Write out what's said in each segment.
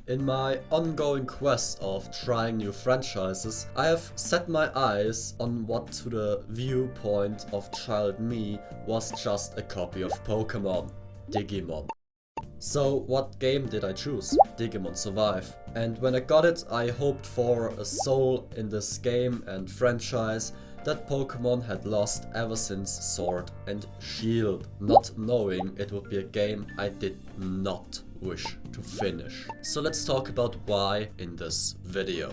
In my ongoing quest of trying new franchises, I have set my eyes on what to the viewpoint of child me was just a copy of Pokemon, Digimon. So what game did I choose? Digimon Survive. And when I got it, I hoped for a soul in this game and franchise that Pokemon had lost ever since Sword and Shield, not knowing it would be a game I did not wish to finish. So let's talk about why in this video.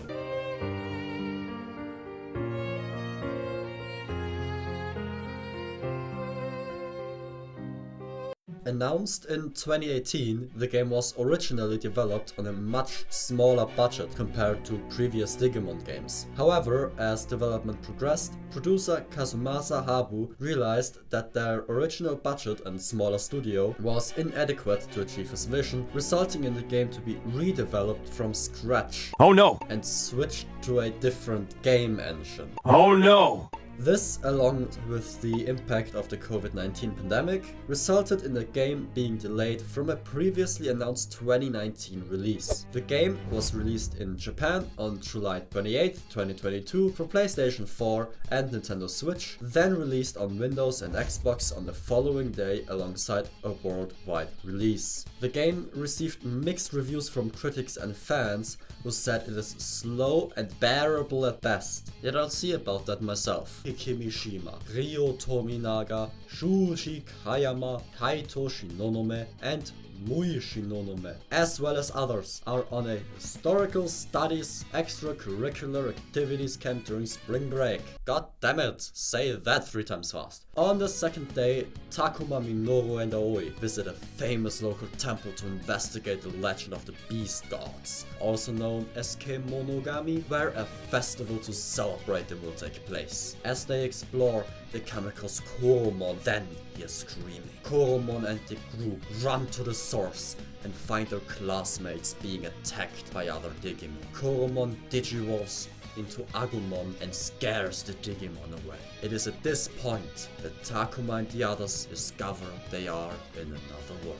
Announced in 2018, the game was originally developed on a much smaller budget compared to previous Digimon games. However, as development progressed, producer Kazumasa Habu realized that their original budget and smaller studio was inadequate to achieve his vision, resulting in the game to be redeveloped from scratch. Oh no! And switched to a different game engine. Oh no! This, along with the impact of the COVID-19 pandemic, resulted in the game being delayed from a previously announced 2019 release. The game was released in Japan on July 28, 2022 for PlayStation 4 and Nintendo Switch, then released on Windows and Xbox on the following day alongside a worldwide release. The game received mixed reviews from critics and fans who said it is slow and bearable at best. Yet I'll see about that myself. Kimishima, Ryo Tominaga, Shuji Kayama, Kaito Shinonome, and Mui Shinonome, as well as others, are on a historical studies extracurricular activities camp during spring break. God damn it, say that 3 times fast. On the second day, Takuma, Minoru and Aoi visit a famous local temple to investigate the legend of the beast gods, also known as Kemonogami, where a festival to celebrate them will take place. As they explore, they come across Koromon, then he is screaming. Koromon and the group run to the source and find their classmates being attacked by other Digimon. Koromon digivolves into Agumon and scares the Digimon away. It is at this point that Takuma and the others discover they are in another world.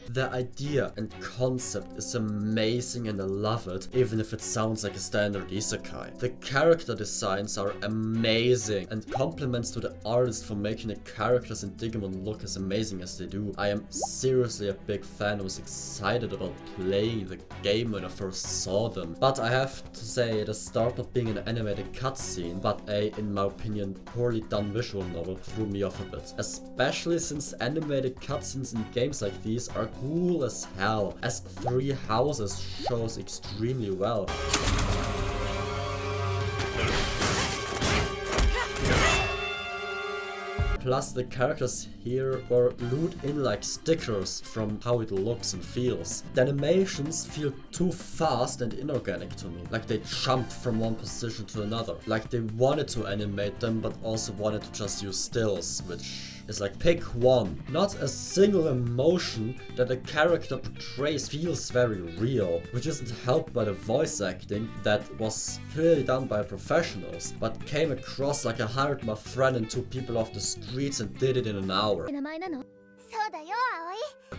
The idea and concept is amazing and I love it, even if it sounds like a standard isekai. The character designs are amazing and compliments to the artist for making the characters in Digimon look as amazing as they do. I am seriously a big fan and was excited about playing the game when I first saw them. But I have to say, the start of being an animated cutscene, but a, in my opinion, poorly done visual novel threw me off a bit. Especially since animated cutscenes in games like these are cool as hell, as 3 Houses shows extremely well. Plus the characters here were glued in like stickers from how it looks and feels. The animations feel too fast and inorganic to me, like they jumped from one position to another, like they wanted to animate them but also wanted to just use stills, which is like pick one. Not a single emotion that a character portrays feels very real, which isn't helped by the voice acting that was clearly done by professionals, but came across like I hired my friend and 2 people off the streets and did it in an hour.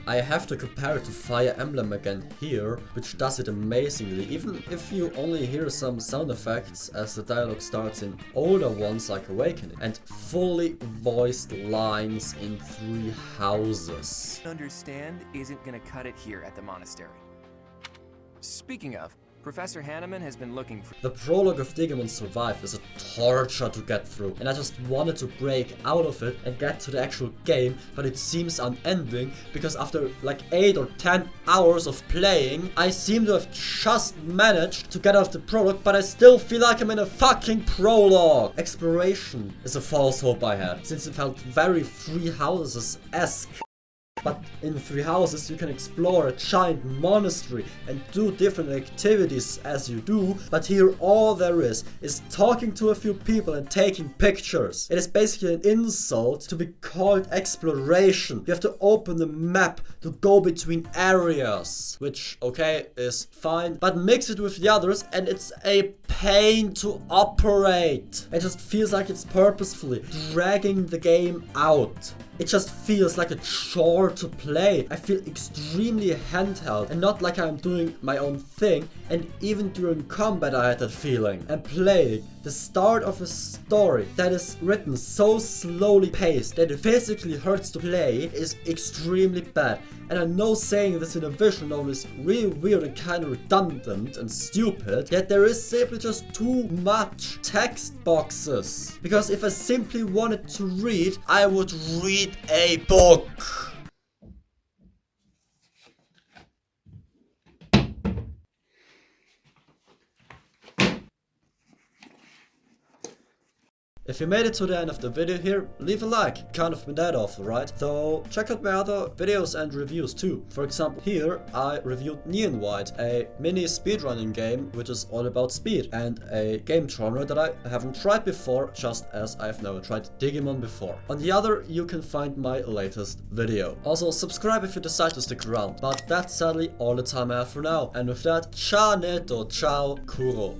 I have to compare it to Fire Emblem again here, which does it amazingly, even if you only hear some sound effects as the dialogue starts in older ones like Awakening, and fully voiced lines in 3 Houses. Understand isn't gonna cut it here at the monastery. Speaking of, Professor Hanneman has been looking for... The prologue of Digimon Survive is a torture to get through, and I just wanted to break out of it and get to the actual game, but it seems unending because after like 8 or 10 hours of playing, I seem to have just managed to get out of the prologue, but I still feel like I'm in a fucking prologue. Exploration is a false hope I had, since it felt very 3 Houses-esque. But in 3 Houses you can explore a giant monastery and do different activities as you do, but here all there is talking to a few people and taking pictures. It is basically an insult to be called exploration. You have to open the map to go between areas, which, okay, is fine, but mix it with the others and it's a pain to operate. It just feels like it's purposefully dragging the game out. It just feels like a chore to play. I feel extremely handheld and not like I'm doing my own thing, and even during combat I had that feeling. And playing the start of a story that is written so slowly paced that it physically hurts to play is extremely bad. And I know saying this in a visual novel is really weird and kind of redundant and stupid, yet there is simply just too much text boxes. Because if I simply wanted to read, I would read a book. If you made it to the end of the video here, leave a like, can't have been that awful, right? Though check out my other videos and reviews too. For example, here I reviewed Neon White, a mini speedrunning game which is all about speed, and a game genre that I haven't tried before, just as I've never tried Digimon before. On the other, you can find my latest video. Also, subscribe if you decide to stick around. But that's sadly all the time I have for now. And with that, ciao neto, ciao kuro.